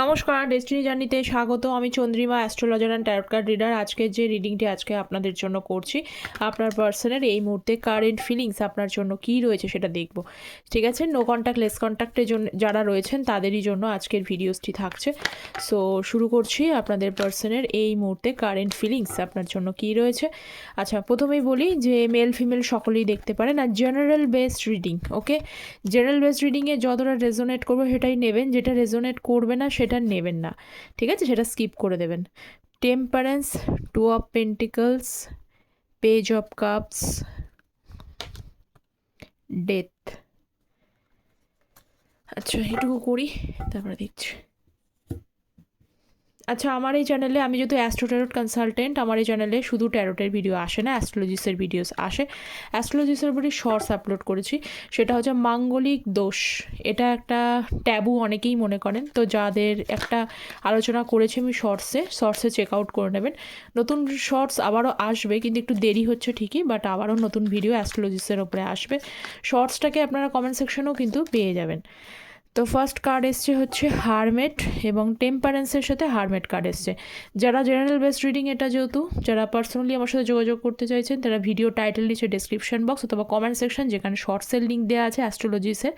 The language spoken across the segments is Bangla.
নমস্কার, ডেস্টিনি জার্নিতে স্বাগত। আমি Chandrima, astrologer and tarot card reader. আজকের যে রিডিংটি আজকে আপনাদের জন্য করছি, আপনার পার্সনের এই মুহূর্তে কারেন্ট ফিলিংস আপনার জন্য কী রয়েছে সেটা দেখব। ঠিক আছে, নো কন্ট্যাক্ট লেস কন্ট্যাক্টের জন্য যারা রয়েছেন তাদেরই জন্য আজকের ভিডিওসটি থাকছে। সো শুরু করছি আপনাদের পার্সনের এই মুহূর্তে কারেন্ট ফিলিংস আপনার জন্য কী রয়েছে। আচ্ছা, প্রথমেই বলি যে মেল ফিমেল সকলেই দেখতে পারেন, আর জেনারেল বেসড রিডিং। ওকে, জেনারেল বেসড রিডিংয়ে যতটা রেজোনেট করবে সেটাই নেবেন, যেটা রেজোনেট করবে না সেটা নেবেন না। ঠিক আছে, সেটা স্কিপ করে দেবেন। Temperance, two of pentacles, page of cups, death. আচ্ছা, এটুকু করি, তারপরে দেখছি। আচ্ছা, আমার এই চ্যানেলে আমি যেহেতু অ্যাস্ট্রো ট্যারট কনসালটেন্ট, আমার এই চ্যানেলে শুধু ট্যারটের ভিডিও আসে না, অ্যাস্ট্রোলজিসের ভিডিওস আসে। অ্যাস্ট্রোলজিসের উপরে শর্টস আপলোড করেছি, সেটা হচ্ছে মাঙ্গলিক দোষ। এটা একটা ট্যাবু অনেকেই মনে করেন, তো যাদের একটা আলোচনা করেছি আমি শর্টসে চেক আউট করে নেবেন। নতুন শর্টস আবারও আসবে, কিন্তু একটু দেরি হচ্ছে ঠিকই, বাট আবারও নতুন ভিডিও অ্যাস্ট্রোলজিসের ওপরে আসবে। শর্টসটাকে আপনারা কমেন্ট সেকশনেও কিন্তু পেয়ে যাবেন। তো ফার্স্ট কার্ড এসছে হচ্ছে হারমেট, এবং টেম্পারেন্সের সাথে হারমেট কার্ড এসছে। যারা জেনারেল বেসড রিডিং, এটা যেহেতু যারা পার্সোনালি আমার সাথে যোগাযোগ করতে চাইছেন, তারা ভিডিও টাইটেল নিচে ডেসক্রিপশন বক্স অথবা কমেন্ট সেকশন, যেখানে শর্টসের লিঙ্ক দেওয়া আছে অ্যাস্ট্রোলজিসের,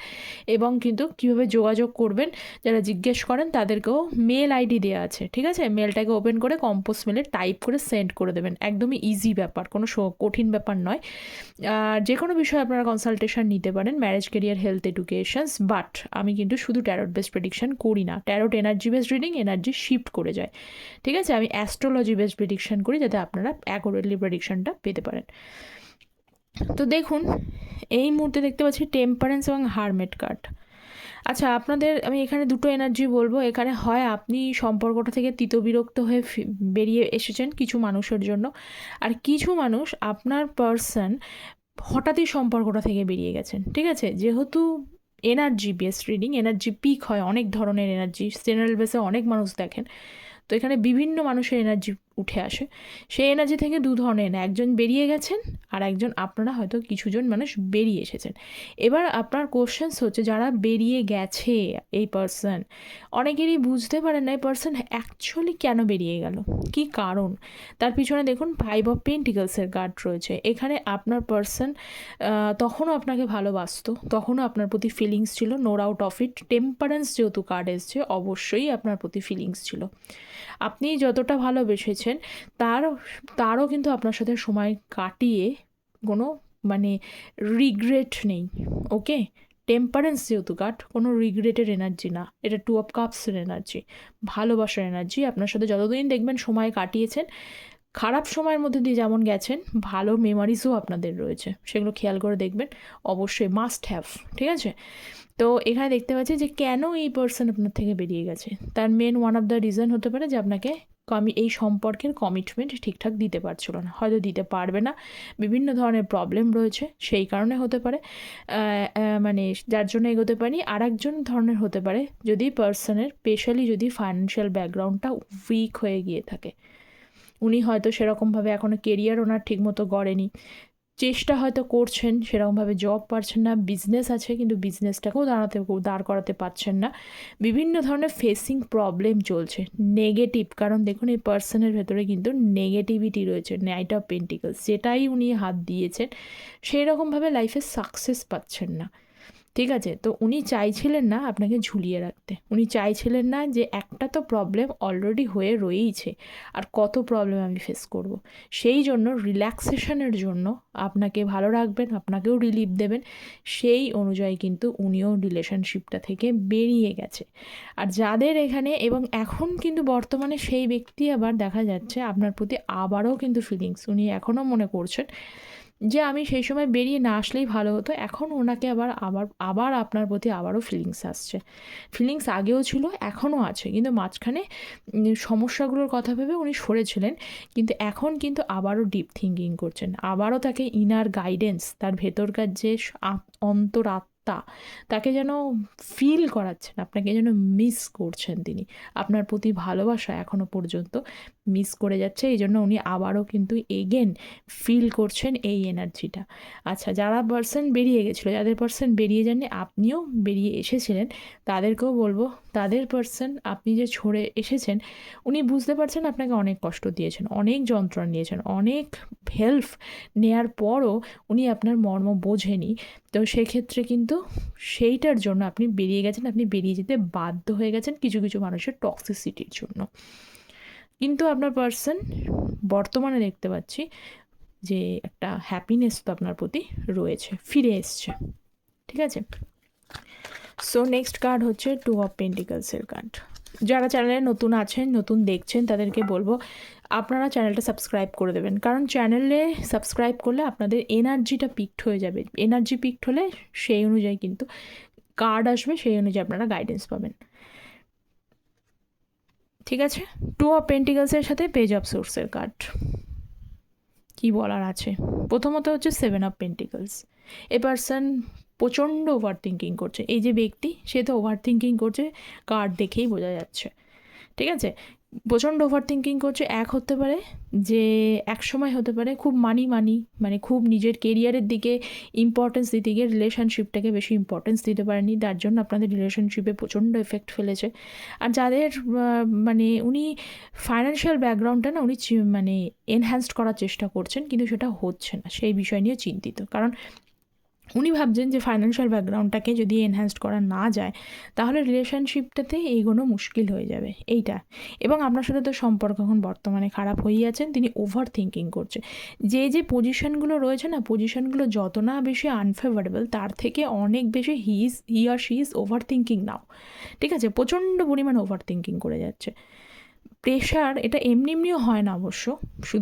এবং কিন্তু কীভাবে যোগাযোগ করবেন যারা জিজ্ঞেস করেন তাদেরকেও মেল আইডি দেওয়া আছে। ঠিক আছে, মেলটাকে ওপেন করে কম্পোজ মেলে টাইপ করে সেন্ড করে দেবেন। একদমই ইজি ব্যাপার, কোনো কঠিন ব্যাপার নয়। যে কোনো বিষয়ে আপনারা কনসালটেশন নিতে পারেন, marriage, career, health, educations. But আমি কিন্তু শুধু ট্যারট বেসড প্রেডিকশন করি না। Tarot energy based reading, energy shift করে যায়। ঠিক আছে, আমি অ্যাস্ট্রোলজি বেসড প্রেডিকশন করি, যাতে আপনারা অ্যাকুরেটলি প্রেডিকশনটা পেতে পারেন। তো দেখুন, এই মুহূর্তে দেখতে পাচ্ছি টেম্পারেন্স এবং হারমেট কার্ড। আচ্ছা, আপনাদের আমি এখানে দুটো এনার্জি বলবো। এখানে হয় আপনি সম্পর্কটা থেকে তিতবিরক্ত হয়ে বেরিয়ে এসেছেন কিছু মানুষের জন্য, আর কিছু মানুষ আপনার পার্সন হঠাৎই সম্পর্কটা থেকে বেরিয়ে গেছেন। ঠিক আছে, যেহেতু energy based reading, energy peak হয়, অনেক ধরনের এনার্জি জেনারেল বেসে অনেক মানুষ দেখেন, তো এখানে বিভিন্ন মানুষের এনার্জি উঠে আসে। সেই এনার্জি থেকে দু ধরনের, একজন বেরিয়ে গেছেন আর একজন আপনারা হয়তো কিছুজন মানুষ বেরিয়ে এসেছেন। এবার আপনার কোশ্চেন্স হচ্ছে, যারা বেরিয়ে গেছে এই পার্সন, অনেকেরই বুঝতে পারেন না এই পার্সন অ্যাকচুয়ালি কেন বেরিয়ে গেল, কি কারণ। তার পিছনে দেখুন 5 অফ পেন্টিকলসের কার্ড রয়েছে। এখানে আপনার পার্সন তখনও আপনাকে ভালোবাসতো, তখনও আপনার প্রতি ফিলিংস ছিল, no doubt of it. Temperance যেহেতু কার্ড এসছে, অবশ্যই আপনার প্রতি ফিলিংস ছিল। আপনি যতটা ভালোবেসেছেন তারও কিন্তু আপনার সাথে সময় কাটিয়ে কোনো মানে রিগ্রেট নেই। ওকে, টেম্পারেন্স যেহেতু কার্ড, কোনো রিগ্রেটের এনার্জি না, এটা 2 অফ কাপসের এনার্জি, ভালোবাসার এনার্জি। আপনার সাথে যতদিন দেখবেন সময় কাটিয়েছেন, খারাপ সময়ের মধ্যে দিয়ে যেমন গেছেন, ভালো মেমারিজও আপনাদের রয়েছে, সেগুলো খেয়াল করে দেখবেন অবশ্যই, মাস্ট হ্যাভ। ঠিক আছে, তো এখানে দেখতে পাচ্ছি যে কেন এই পার্সন আপনার থেকে বেরিয়ে গেছে। তার main one of the reason হতে পারে যে আপনাকে এই সম্পর্কের কমিটমেন্ট ঠিকঠাক দিতে পারছিল না, হয়তো দিতে পারবে না, বিভিন্ন ধরনের প্রবলেম রয়েছে, সেই কারণে হতে পারে, মানে যার জন্য এগোতে পারি। আর একজন ধরনের হতে পারে যদি পার্সনের স্পেশালি যদি ফাইন্যান্সিয়াল ব্যাকগ্রাউন্ডটা উইক হয়ে গিয়ে থাকে, উনি হয়তো সেরকমভাবে এখনও কেরিয়ার ওনার ঠিকমতো গড়েনি, চেষ্টা হয়তো করছেন, সেরকমভাবে জব পাচ্ছেন না, বিজনেস আছে কিন্তু বিজনেসটাকেও দাঁড় করাতে পারছেন না, বিভিন্ন ধরনের ফেসিং প্রবলেম চলছে, নেগেটিভ। কারণ দেখুন, এই পার্সনের ভেতরে কিন্তু নেগেটিভিটি রয়েছে, নাইট অফ পেন্টিকলস, যেটাই উনি হাত দিয়েছেন সেই রকমভাবে লাইফে সাকসেস পাচ্ছেন না। ঠিক আছে, তো উনি চাইছিলেন না আপনাকে ঝুলিয়ে রাখতে, উনি চাইছিলেন না যে একটা তো প্রবলেম অলরেডি হয়ে রয়েইছে, আর কত প্রবলেম আমি ফেস করব। সেই জন্য রিল্যাক্সেশনের জন্য আপনাকে ভালো রাখবেন, আপনাকেও রিলিফ দেবেন, সেই অনুযায়ী কিন্তু উনিও রিলেশনশিপটা থেকে বেরিয়ে গেছে। আর যাদের এখানে এবং এখন কিন্তু বর্তমানে সেই ব্যক্তি আবার দেখা যাচ্ছে আপনার প্রতি আবারও কিন্তু ফিলিংস, উনি এখনও মনে করছেন যে আমি সেই সময় বেরিয়ে না আসলেই ভালো হতো। এখন ওনাকে আবার আবার আবার আপনার প্রতি আবারও ফিলিংস আসছে। ফিলিংস আগেও ছিল, এখনও আছে, কিন্তু মাঝখানে সমস্যাগুলোর কথা ভেবে উনি সরেছিলেন, কিন্তু এখন কিন্তু আবারও ডিপ থিঙ্কিং করছেন, আবারও তাকে ইনার গাইডেন্স, তার ভেতরকার যে তাকে যেন ফিল করাচ্ছেন, আপনাকে যেন মিস করছেন তিনি, আপনার প্রতি ভালোবাসা এখনও পর্যন্ত মিস করে যাচ্ছে, এই জন্য উনি আবারও কিন্তু এগেন ফিল করছেন এই এনার্জিটা। আচ্ছা, যারা পার্সন বেরিয়ে গেছিলো, যাদের পার্সন বেরিয়ে যাননি, আপনিও বেরিয়ে এসেছিলেন, তাদেরকেও বলবো তাদের পার্সন আপনি যে ছড়ে এসেছেন, উনি বুঝতে পারছেন আপনাকে অনেক কষ্ট দিয়েছেন, অনেক যন্ত্রণা নিয়েছেন, অনেক হেল্প নেয়ার পরও উনি আপনার মর্ম বোঝেনি। তো সেক্ষেত্রে কিন্তু সেইটার জন্য আপনি বেরিয়ে গেছেন, আপনি বেরিয়ে যেতে বাধ্য হয়ে গেছেন কিছু কিছু মানুষের টক্সিসিটির জন্য। কিন্তু আপনার পার্সন বর্তমানে দেখতে পাচ্ছি যে একটা হ্যাপিনেস তো আপনার প্রতি রয়েছে, ফিরে এসছে। ঠিক আছে, সো নেক্সট কার্ড হচ্ছে 2 অফ পেন্টিকলসের কার্ড। যারা চ্যানেলে নতুন আছেন, নতুন দেখছেন, তাদেরকে বলবো আপনারা চ্যানেলটা সাবস্ক্রাইব করে দেবেন, কারণ চ্যানেলে সাবস্ক্রাইব করলে আপনাদের এনার্জিটা পিকড হয়ে যাবে। এনার্জি পিকড হলে সেই অনুযায়ী কিন্তু কার্ড আসবে, সেই অনুযায়ী আপনারা গাইডেন্স পাবেন। ঠিক আছে, 2 অফ পেন্টিকলসের সাথে পেজ অফ সোর্সের কার্ড। কী বলার আছে, প্রথমত হচ্ছে 7 অফ পেন্টিকলস। এ পার্সন প্রচণ্ড ওভার থিঙ্কিং করছে, এই যে ব্যক্তি সে তো ওভার থিঙ্কিং করছে, কার্ড দেখেই বোঝা যাচ্ছে। ঠিক আছে, প্রচণ্ড ওভার থিঙ্কিং করছে। এক হতে পারে যে এক সময় হতে পারে খুব মানে খুব নিজের কেরিয়ারের দিকে ইম্পর্টেন্স দিতে গিয়ে রিলেশনশিপটাকে বেশি ইম্পর্টেন্স দিতে পারেনি, তার জন্য আপনাদের রিলেশনশিপে প্রচণ্ড এফেক্ট ফেলেছে। আর যাদের মানে উনি ফাইন্যান্সিয়াল ব্যাকগ্রাউন্ডটা না উনি মানে এনহ্যান্সড করার চেষ্টা করছেন, কিন্তু সেটা হচ্ছে না, সেই বিষয় নিয়ে চিন্তিত। কারণ উনি ভাবছেন যে ফাইন্যান্সিয়াল ব্যাকগ্রাউন্ডটাকে যদি এনহ্যান্সড করা না যায়, তাহলে রিলেশনশিপটাতে এগোনো মুশকিল হয়ে যাবে এইটা। এবং আপনার সাথে তো সম্পর্ক এখন বর্তমানে খারাপ হয়েই আছেন, তিনি ওভার থিঙ্কিং করছে। যে পজিশনগুলো রয়েছে না, পজিশনগুলো যত না বেশি আনফেভারেবল, তার থেকে অনেক বেশি হি আর শি ইজ ওভার থিঙ্কিং নাও। ঠিক আছে, প্রচণ্ড পরিমাণ ওভার থিঙ্কিং করে যাচ্ছে। প্রেশার এটা এমনিও হয় না অবশ্য,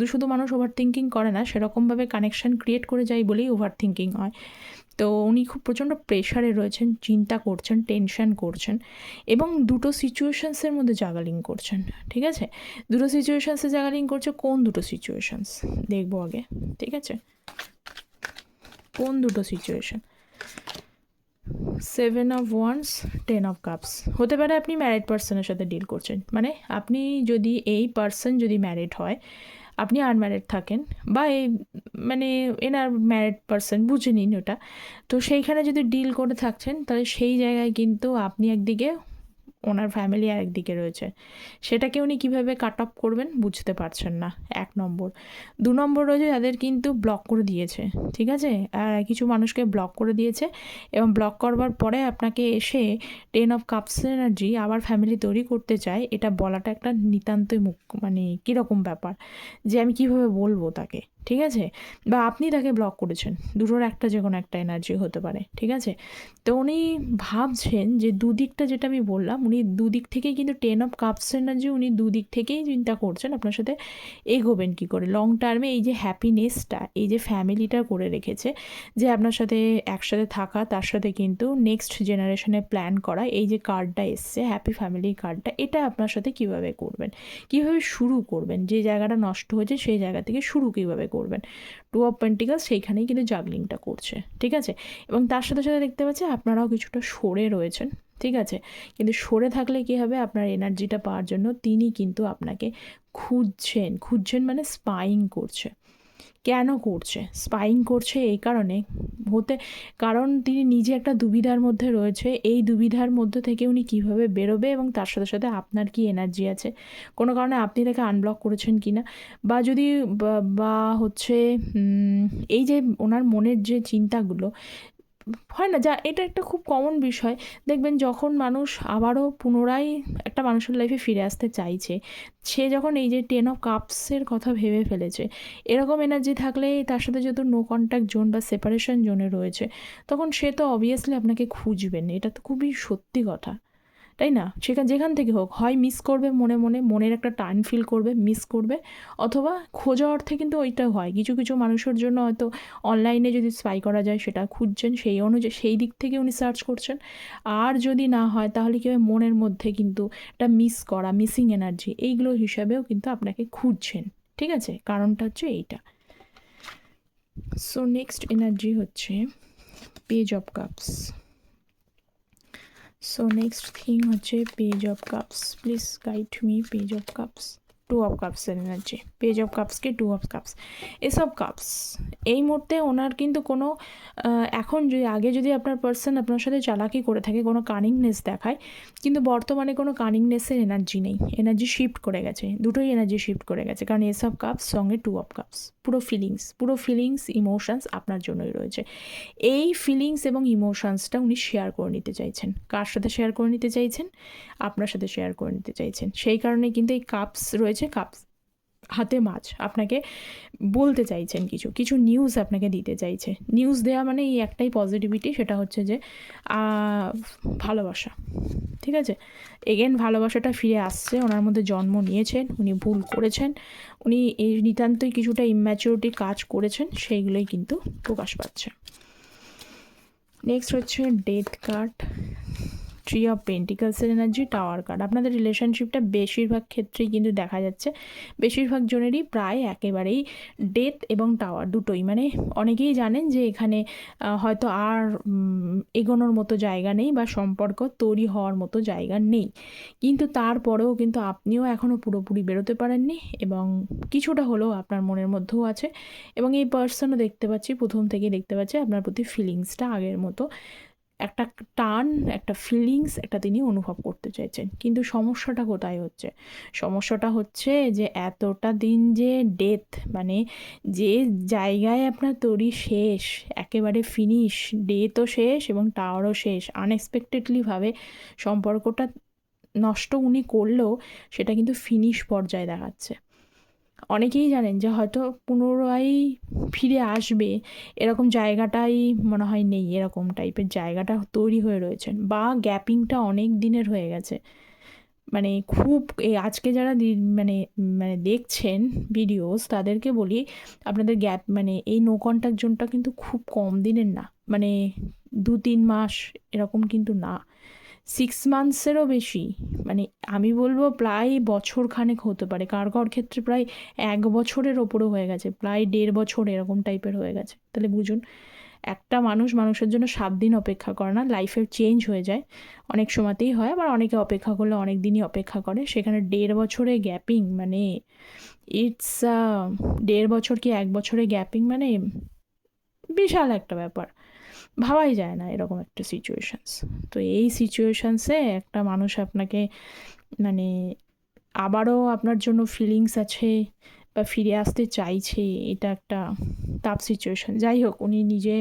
শুধু মানুষ ওভার থিঙ্কিং করে না, সেরকমভাবে কানেকশান ক্রিয়েট করে যায় বলেই ওভার থিঙ্কিং হয়। তো উনি খুব প্রচণ্ড প্রেশারে রয়েছেন, চিন্তা করছেন, টেনশন করছেন, এবং দুটো সিচুয়েশানসের মধ্যে জাগালিং করছেন। ঠিক আছে, দুটো সিচুয়েশানসে জাগালিং করছে। কোন দুটো সিচুয়েশানস দেখবো আগে। ঠিক আছে, কোন দুটো situation? 7 of wands, 10 of cups. হতে পারে আপনি ম্যারিড পার্সনের সাথে ডিল করছেন, মানে আপনি যদি এই পার্সন যদি ম্যারিড হয়, আপনি আনম্যারিড থাকেন, বা এই মানে এনার ম্যারিড পার্সন, বুঝে নিন ওটা। তো সেইখানে যদি ডিল করে থাকছেন, তাহলে সেই জায়গায় কিন্তু আপনি একদিকে, ওনার ফ্যামিলি আরেকদিকে রয়েছে, সেটাকে উনি কীভাবে কাট অফ করবেন বুঝতে পারছেন না, 1 নম্বর। 2 নম্বর রয়েছে যাদের কিন্তু ব্লক করে দিয়েছে। ঠিক আছে, কিছু মানুষকে ব্লক করে দিয়েছে, এবং ব্লক করবার পরে আপনাকে এসে 10 অফ কাপস এনার্জি আবার ফ্যামিলি তৈরি করতে চায়। এটা বলাটা একটা নিতান্তই মানে কীরকম ব্যাপার, যে আমি কীভাবে বলবো তাকে। ঠিক আছে, বা আপনি তাকে ব্লক করেছেন, দুটোর একটা যে কোনো একটা এনার্জি হতে পারে। ঠিক আছে, তো উনি ভাবছেন যে দুদিকটা, যেটা আমি বললাম, উনি দুদিক থেকেই কিন্তু 10 অফ কাপস এনার্জি, উনি দুদিক থেকেই চিন্তা করছেন আপনার সাথে এগোবেন কী করে লং টার্মে। এই যে হ্যাপিনেসটা, এই যে ফ্যামিলিটা করে রেখেছে, যে আপনার সাথে একসাথে থাকা, তার সাথে কিন্তু নেক্সট জেনারেশনে প্ল্যান করা, এই যে কার্ডটা এসছে হ্যাপি ফ্যামিলি কার্ডটা, এটা আপনার সাথে কীভাবে করবেন, কীভাবে শুরু করবেন, যে জায়গাটা নষ্ট হয়েছে সেই জায়গা থেকে শুরু কীভাবে করবেন। 2 অফ পেন্টিকলস সেইখানেই কিন্তু জাগলিংটা করছে। ঠিক আছে, এবং তার সাথে সাথে দেখতে পাচ্ছি আপনারাও কিছুটা সরে রয়েছেন। ঠিক আছে, কিন্তু সরে থাকলে কী হবে, আপনার এনার্জিটা পাওয়ার জন্য তিনি কিন্তু আপনাকে খুঁজছেন মানে স্পাইং করছে। কেন করছে? স্পাইং করছে এই কারণে কারণ তিনি নিজে একটা দুবিধার মধ্যে রয়েছে। এই দুবিধার মধ্যে থেকে উনি কীভাবে বেরোবে, এবং তার সাথে সাথে আপনার কি এনার্জি আছে, কোনো কারণে আপনি তাকে আনব্লক করেছেন কি না, বা যদি বা হচ্ছে এই যে ওনার মনের যে চিন্তাগুলো হয় না, যা এটা একটা খুব কমন বিষয়। দেখবেন যখন মানুষ আবারও পুনরায় একটা মানুষের লাইফে ফিরে আসতে চাইছে, সে যখন এই যে 10 অফ কাপসের কথা ভেবে ফেলেছে, এরকম এনার্জি থাকলে তার সাথে যেহেতু নো কন্ট্যাক্ট জোন বা সেপারেশন জোনে রয়েছে, তখন সে তো অবভিয়াসলি আপনাকে খুঁজবেন। এটা তো খুবই সত্যি কথা, তাই না? যেখান থেকে হোক, হয় মিস করবে মনের একটা টান ফিল করবে, মিস করবে, অথবা খোঁজা অর্থে কিন্তু ওইটা হয়। কিছু মানুষের জন্য হয়তো অনলাইনে যদি স্পাই করা যায়, সেটা খুঁজছেন, সেই অনুযায়ী সেই দিক থেকে উনি সার্চ করছেন। আর যদি না হয়, তাহলে কী হয়, মনের মধ্যে কিন্তু একটা মিসিং এনার্জি, এইগুলো হিসাবেও কিন্তু আপনাকে খুঁজছেন। ঠিক আছে, কারণটা হচ্ছে এইটা। সো নেক্সট এনার্জি হচ্ছে page of cups. So next thing হচ্ছে page of cups. Please guide me page of cups. Two of কাপসের এনার্জি, পেজ অফ কাপসকে টু অফ কাপস। এসব কাপস এই মুহূর্তে ওনার কিন্তু কোনো এখন যদি আগে যদি আপনার পার্সন আপনার সাথে চালাকি করে থাকে, কোনো কানিংনেস দেখায়, কিন্তু বর্তমানে কোনো কানিংনেসের এনার্জি নেই, এনার্জি শিফট করে গেছে, দুটোই এনার্জি শিফট করে গেছে, কারণ এসব কাপস সঙ্গে টু অফ কাপস, পুরো ফিলিংস ইমোশনস আপনার জন্যই রয়েছে। এই ফিলিংস এবং ইমোশনসটা উনি শেয়ার করে নিতে চাইছেন। কার সাথে শেয়ার করে নিতে চাইছেন? আপনার সাথে শেয়ার করে নিতে চাইছেন। সেই কারণে কিন্তু এই কাপস রয়েছে, কাপস হাতে মাছ, আপনাকে বলতে চাইছেন, কিছু কিছু নিউজ আপনাকে দিতে চাইছে। নিউজ দেওয়া মানে এই একটাই পজিটিভিটি, সেটা হচ্ছে যে ভালোবাসা। ঠিক আছে, এগেন ভালোবাসাটা ফিরে আসছে, ওনার মধ্যে জন্ম নিয়েছেন, উনি ভুল করেছেন, উনি এই নিতান্তই কিছুটা ইম্যাচুরিটি কাজ করেছেন, সেইগুলোই কিন্তু প্রকাশ পাচ্ছে। নেক্সট হচ্ছে ডেথ কার্ড, থ্রি অফ পেন্টিকালসের এনার্জি, টাওয়ার কার্ড। আপনাদের রিলেশনশিপটা বেশিরভাগ ক্ষেত্রেই কিন্তু দেখা যাচ্ছে, বেশিরভাগ জনেরই প্রায় একেবারেই ডেথ এবং টাওয়ার দুটোই, মানে অনেকেই জানেন যে এখানে হয়তো আর এগোনোর মতো জায়গা নেই বা সম্পর্ক তৈরি হওয়ার মতো জায়গা নেই, কিন্তু তারপরেও কিন্তু আপনিও এখনও পুরোপুরি বেরোতে পারেননি এবং কিছুটা হলেও আপনার মনের মধ্যেও আছে, এবং এই পার্সনও দেখতে পাচ্ছি, প্রথম থেকেই দেখতে পাচ্ছি আপনার প্রতি ফিলিংসটা আগের মতো একটা টান, একটা ফিলিংস একটা তিনি অনুভব করতে চাইছেন। কিন্তু সমস্যাটা কোথায় হচ্ছে? সমস্যাটা হচ্ছে যে এতটা দিন যে ডেথ, মানে যে জায়গায় আপনার তৈরি শেষ, একেবারে ফিনিশ, ডেথও শেষ এবং টাওয়ারও শেষ, আনএক্সপেক্টেডলিভাবে সম্পর্কটা নষ্ট উনি করলেও সেটা কিন্তু ফিনিশ পর্যায়ে দেখাচ্ছে। অনেকেই জানেন যে হয়তো পুনরায় ফিরে আসবে এরকম জায়গাটাই মনে হয় নেই, এরকম টাইপের জায়গাটা তৈরি হয়ে রয়েছেন, বা গ্যাপিংটা অনেক দিনের হয়ে গেছে। মানে খুব এই আজকে যারা মানে মানে দেখছেন ভিডিওস, তাদেরকে বলি আপনাদের গ্যাপ, মানে এই নো কন্ট্যাক্ট জোনটা কিন্তু খুব কম দিনের না, মানে 2-3 মাস এরকম কিন্তু না, 6 মান্থসেরও বেশি, মানে আমি বলবো প্রায় বছর খানেক হতে পারে, কার কার ক্ষেত্রে প্রায় 1 বছরের ওপরও হয়ে গেছে, প্রায় 1.5 বছর এরকম টাইপের হয়ে গেছে। তাহলে বুঝুন, একটা মানুষের জন্য 7 দিন অপেক্ষা করে না, লাইফের চেঞ্জ হয়ে যায়, অনেক সময়তেই হয়, আবার অনেকে অপেক্ষা করলে অনেক দিনই অপেক্ষা করে, সেখানে 1.5 বছরে গ্যাপিং, মানে ইটস 1.5 বছর কি 1 বছরে গ্যাপিং মানে বিশাল একটা ব্যাপার, ভাবাই যায় না এরকম একটা সিচুয়েশানস। তো এই সিচুয়েশানসে একটা মানুষ আপনাকে, মানে আবারও আপনার জন্য ফিলিংস আছে বা ফিরে আসতে চাইছে, এটা একটা টাফ সিচুয়েশান। যাই হোক, উনি নিজে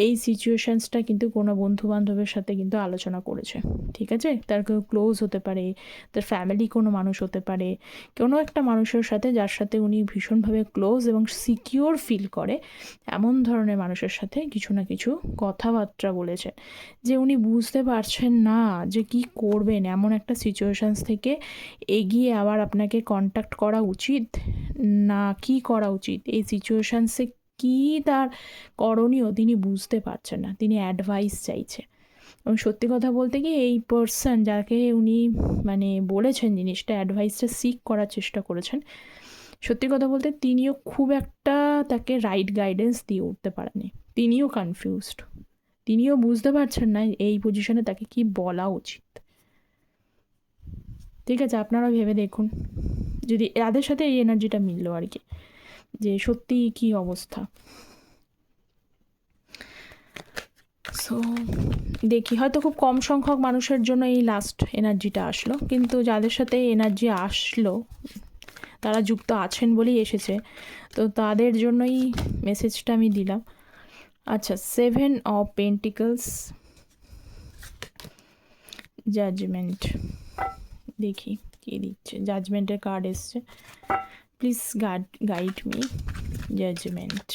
এই সিচুয়েশানসটা কিন্তু কোনো বন্ধুবান্ধবের সাথে কিন্তু আলোচনা করেছে, ঠিক আছে? তার কেউ ক্লোজ হতে পারে, তার ফ্যামিলি কোনো মানুষ হতে পারে, কোনো একটা মানুষের সাথে যার সাথে উনি ভীষণভাবে ক্লোজ এবং সিকিওর ফিল করে, এমন ধরনের মানুষের সাথে কিছু না কিছু কথাবার্তা বলেছেন, যে উনি বুঝতে পারছেন না যে কি করবেন, এমন একটা সিচুয়েশানস থেকে এগিয়ে আবার আপনাকে কন্ট্যাক্ট করা উচিত না কি করা উচিত, এই সিচুয়েশানসে কী তার করণীয় তিনি বুঝতে পারছেন না, তিনি অ্যাডভাইস চাইছে। এবং সত্যি কথা বলতে কি, এই পার্সন যাকে উনি মানে বলেছেন জিনিসটা, অ্যাডভাইসটা সিক করার চেষ্টা করেছেন, সত্যি কথা বলতে তিনিও খুব একটা তাকে রাইট গাইডেন্স দিয়ে উঠতে পারেনি, তিনিও কনফিউজড, তিনিও বুঝতে পারছেন না এই পজিশনে তাকে কি বলা উচিত। ঠিক আছে, আপনারা ভেবে দেখুন, যদি এদের সাথে এই এনার্জিটা মিললো আর কি, যে সত্যি কি অবস্থা। সো দেখি, হয়তো খুব কম সংখ্যক মানুষের জন্য এই লাস্ট এনার্জিটা আসলো, কিন্তু যাদের সাথে এনার্জি আসলো তারা যুক্ত আছেন বলেই এসেছে, তো তাদের জন্যই মেসেজটা আমি দিলাম। আচ্ছা, 7 অফ পেন্টিকলস, জাজমেন্ট, দেখি কী দিচ্ছে, জাজমেন্টের কার্ড এসছে, please guide me, judgment,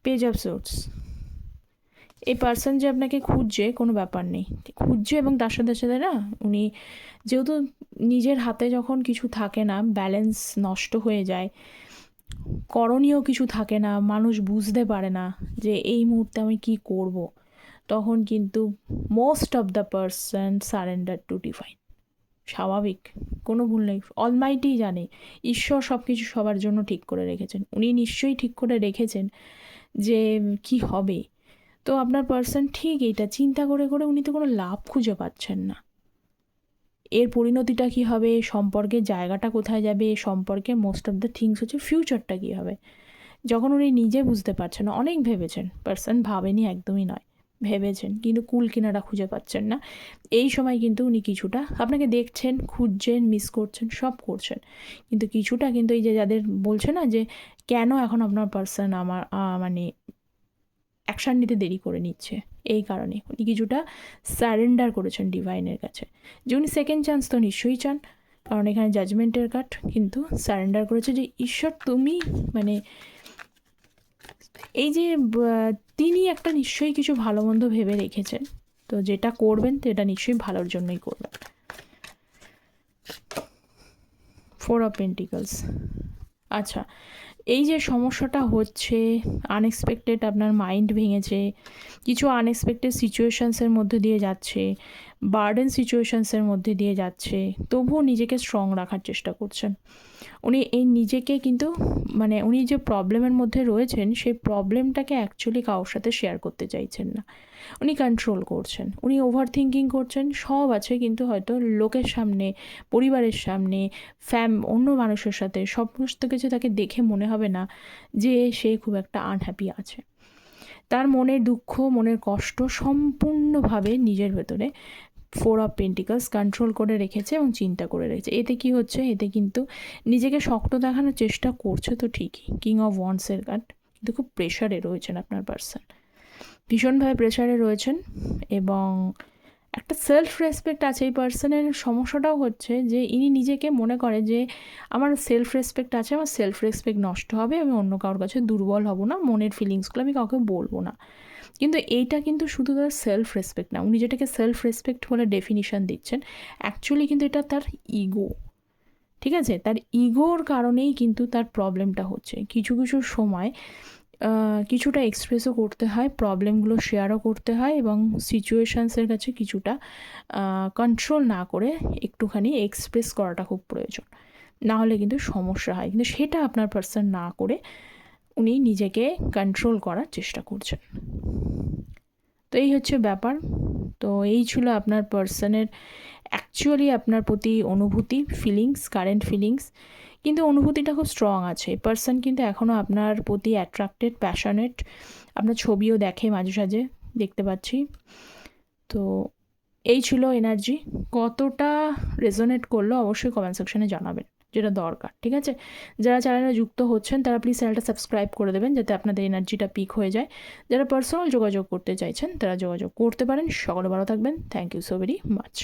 page of swords. এই পার্সন যে আপনাকে খুঁজছে কোনো ব্যাপার নেই, খুঁজছে, এবং তার সাথে সাথে না উনি যেহেতু নিজের হাতে যখন কিছু থাকে না, ব্যালেন্স নষ্ট হয়ে যায়, করণীয় কিছু থাকে না, মানুষ বুঝতে পারে না যে এই মুহূর্তে আমি কি করব, তখন কিন্তু most of the person surrender to divine. স্বাভাবিক, কোনো ভুল নেই, অলমাইটি জানে, ঈশ্বর সব কিছু সবার জন্য ঠিক করে রেখেছেন, উনি নিশ্চয়ই ঠিক করে রেখেছেন যে কি হবে। তো তো আপনার পার্সন ঠিক এইটা চিন্তা করে করে উনি তো কোনো লাভ খুঁজে পাচ্ছেন না। এর পরিণতিটা কী হবে, সম্পর্কের জায়গাটা কোথায় যাবে, সম্পর্কের মোস্ট অফ দ্য থিংস হচ্ছে ফিউচারটা কী হবে, যখন উনি নিজে বুঝতে পারছেন না। অনেক ভেবেছেন, পার্সন ভাবেনি একদমই নয়, ভেবেছেন কিন্তু কুল কিনারা খুঁজে পাচ্ছেন না। এই সময় কিন্তু উনি কিছুটা আপনাকে দেখছেন, খুঁজছেন, মিস করছেন, সব করছেন, কিন্তু কিছুটা কিন্তু এই যে যাদের বলছে না যে কেন এখন আপনার পার্সন আমার মানে অ্যাকশান নিতে দেরি করে নিচ্ছে, এই কারণে উনি কিছুটা সারেন্ডার করেছেন ডিভাইনের কাছে, যে উনি সেকেন্ড চান্স তো নিশ্চয়ই চান, কারণ এখানে জাজমেন্টের কার্ড, কিন্তু সারেন্ডার করেছে যে ঈশ্বর তুমি মানে এই যে তিনি একটা নিশ্চয়ই কিছু ভালো মন্দ ভেবে রেখেছেন, তো যেটা করবেন তো এটা নিশ্চয়ই ভালোর জন্যই করবেন। 4 অফ পেন্টিকলস। আচ্ছা, এই যে সমস্যাটা হচ্ছে, আনএক্সপেক্টেড আপনার মাইন্ড ভেঙেছে, কিছু আনএক্সপেক্টেড সিচুয়েশানসের মধ্যে দিয়ে যাচ্ছে, বার্ডেন সিচুয়েশানসের মধ্যে দিয়ে যাচ্ছে, তবুও নিজেকে স্ট্রং রাখার চেষ্টা করছেন। উনি এই নিজেকে কিন্তু মানে উনি যে প্রবলেমের মধ্যে রয়েছেন সেই প্রবলেমটাকে অ্যাকচুয়ালি কারোর সাথে শেয়ার করতে চাইছেন না, উনি কন্ট্রোল করছেন, উনি ওভার থিঙ্কিং করছেন, সব আছে কিন্তু হয়তো লোকের সামনে, পরিবারের সামনে, অন্য মানুষের সাথে সমস্ত কিছু তাকে দেখে মনে হবে না যে সে খুব একটা আনহ্যাপি আছে। তার মনের দুঃখ, মনের কষ্ট সম্পূর্ণভাবে নিজের ভেতরে 4 অফ পেন্টিকলস কন্ট্রোল করে রেখেছে এবং চিন্তা করে রেখেছে। এতে কি হচ্ছে, এতে কিন্তু নিজেকে শক্ত দেখানোর চেষ্টা করছে তো ঠিকই, কিং অফ ওয়ান্ডসের কার্ড, কিন্তু খুব প্রেশারে রয়েছেন আপনার পার্সন, ভীষণভাবে প্রেশারে রয়েছেন। এবং একটা সেলফ রেসপেক্ট আছে এই পার্সনের। সমস্যাটাও হচ্ছে যে ইনি নিজেকে মনে করে যে আমার সেলফ রেসপেক্ট আছে, আমার সেলফ রেসপেক্ট নষ্ট হবে, আমি অন্য কারোর কাছে দুর্বল হব না, মনের ফিলিংসগুলো আমি কাউকে বলবো না। কিন্তু এইটা কিন্তু শুধু তার সেলফ রেসপেক্ট না, উনি যেটাকে সেলফ রেসপেক্ট বলে ডেফিনিশন দিচ্ছেন, অ্যাকচুয়ালি কিন্তু এটা তার ইগো। ঠিক আছে, তার ইগোর কারণেই কিন্তু তার প্রবলেমটা হচ্ছে। কিছু কিছু সময় কিছুটা এক্সপ্রেসও করতে হয়, প্রবলেমগুলো শেয়ারও করতে হয়, এবং সিচুয়েশানসের কাছে কিছুটা কন্ট্রোল না করে একটুখানি এক্সপ্রেস করাটা খুব প্রয়োজন, না হলে কিন্তু সমস্যা হয়। কিন্তু সেটা আপনার পার্সন না করে উনি নিজেকে কন্ট্রোল করার চেষ্টা করছেন। তো এই হচ্ছে ব্যাপার। তো এই ছিল আপনার পার্সনের অ্যাকচুয়ালি আপনার প্রতি অনুভূতি, ফিলিংস, কারেন্ট ফিলিংস, কিন্তু অনুভূতিটা খুব স্ট্রং আছে। পার্সন কিন্তু এখনও আপনার প্রতি অ্যাট্রাক্টেড, প্যাশনেট, আপনার ছবিও দেখে মাঝে সাঝে, দেখতে পাচ্ছি। তো এই ছিল এনার্জি। কতটা রেজোনেট করলো অবশ্যই কমেন্ট সেকশনে জানাবেন, যেটা দরকার। ঠিক আছে, যারা চ্যানেলে যুক্ত হচ্ছেন তারা প্লিজ চ্যানেলটা সাবস্ক্রাইব করে দেবেন, যাতে আপনাদের এনার্জিটা পিক হয়ে যায়। যারা পার্সোনাল যোগাযোগ করতে চাইছেন তারা যোগাযোগ করতে পারেন। সকলে ভালো থাকবেন। Thank you so very much.